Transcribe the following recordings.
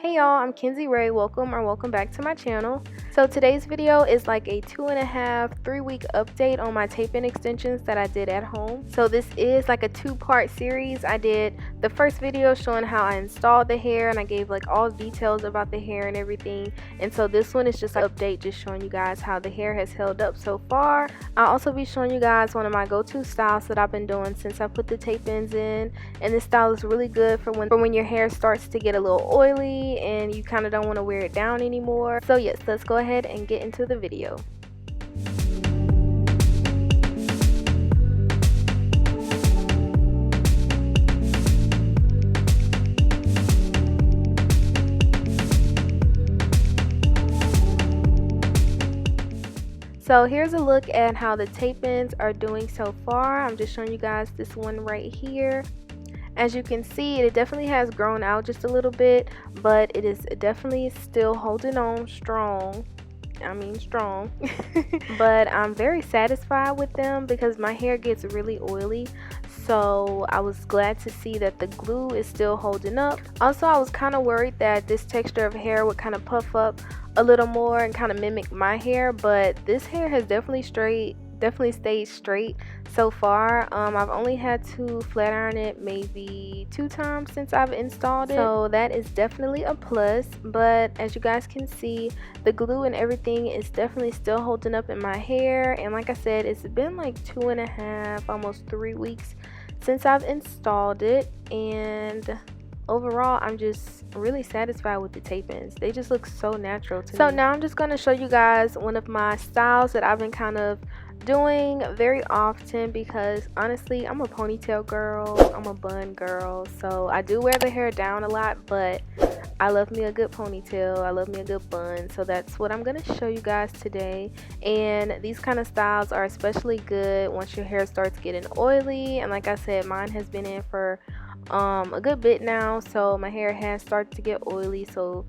Hey y'all, I'm Kinzey Rae. Welcome back to my channel. So today's video is like a 2.5, 3-week update on my tape-in extensions that I did at home. So this is like a 2-part series. I did the first video showing how I installed the hair and I gave like all details about the hair and everything. And so this one is just an update, just showing you guys how the hair has held up so far. I'll also be showing you guys one of my go-to styles that I've been doing since I put the tape-ins in. And this style is really good for when your hair starts to get a little oily and you kind of don't want to wear it down anymore. So yes, let's go ahead and get into the video. So here's a look at how the tape-ins are doing so far. I'm just showing you guys this one right here. As you can see, it definitely has grown out just a little bit, but it is definitely still holding on strong. I mean strong. But I'm very satisfied with them because my hair gets really oily. So I was glad to see that the glue is still holding up. Also, I was kind of worried that this texture of hair would kind of puff up a little more and kind of mimic my hair, but this hair has definitely stayed straight so far. I've only had to flat iron it maybe 2 times since I've installed it, so that is definitely a plus. But as you guys can see, the glue and everything is definitely still holding up in my hair. And like I said, it's been like 2.5, almost 3 weeks since I've installed it, and overall I'm just really satisfied with the tape-ins. They just look so natural to me. So now I'm just going to show you guys one of my styles that I've been kind of doing very often, because honestly I'm a ponytail girl, I'm a bun girl, so I do wear the hair down a lot, but I love me a good ponytail, I love me a good bun. So that's what I'm going to show you guys today. And these kind of styles are especially good once your hair starts getting oily, and like I said, mine has been in for a good bit now, so my hair has started to get oily. So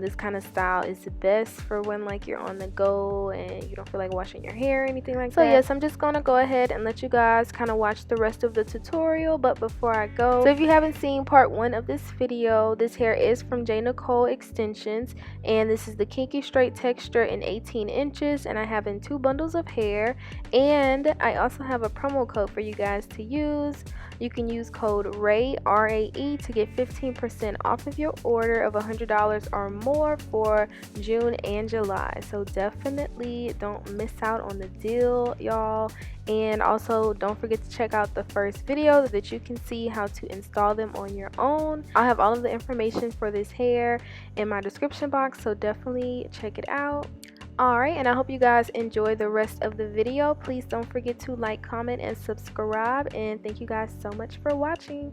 this kind of style is the best for when like you're on the go and you don't feel like washing your hair or anything like that. So yes, I'm just gonna go ahead and let you guys kind of watch the rest of the tutorial. But before I go, so if you haven't seen part 1 of this video, this hair is from J. Nicole Extensions, and this is the Kinky Straight texture in 18 inches, and I have in 2 bundles of hair. And I also have a promo code for you guys to use. You can use code RAE, R-A-E, to get 15% off of your order of $100 or more for June and July. So definitely don't miss out on the deal, y'all. And also don't forget to check out the first video so that you can see how to install them on your own. I'll have all of the information for this hair in my description box, so definitely check it out. Alright, and I hope you guys enjoy the rest of the video. Please don't forget to like, comment, and subscribe. And thank you guys so much for watching.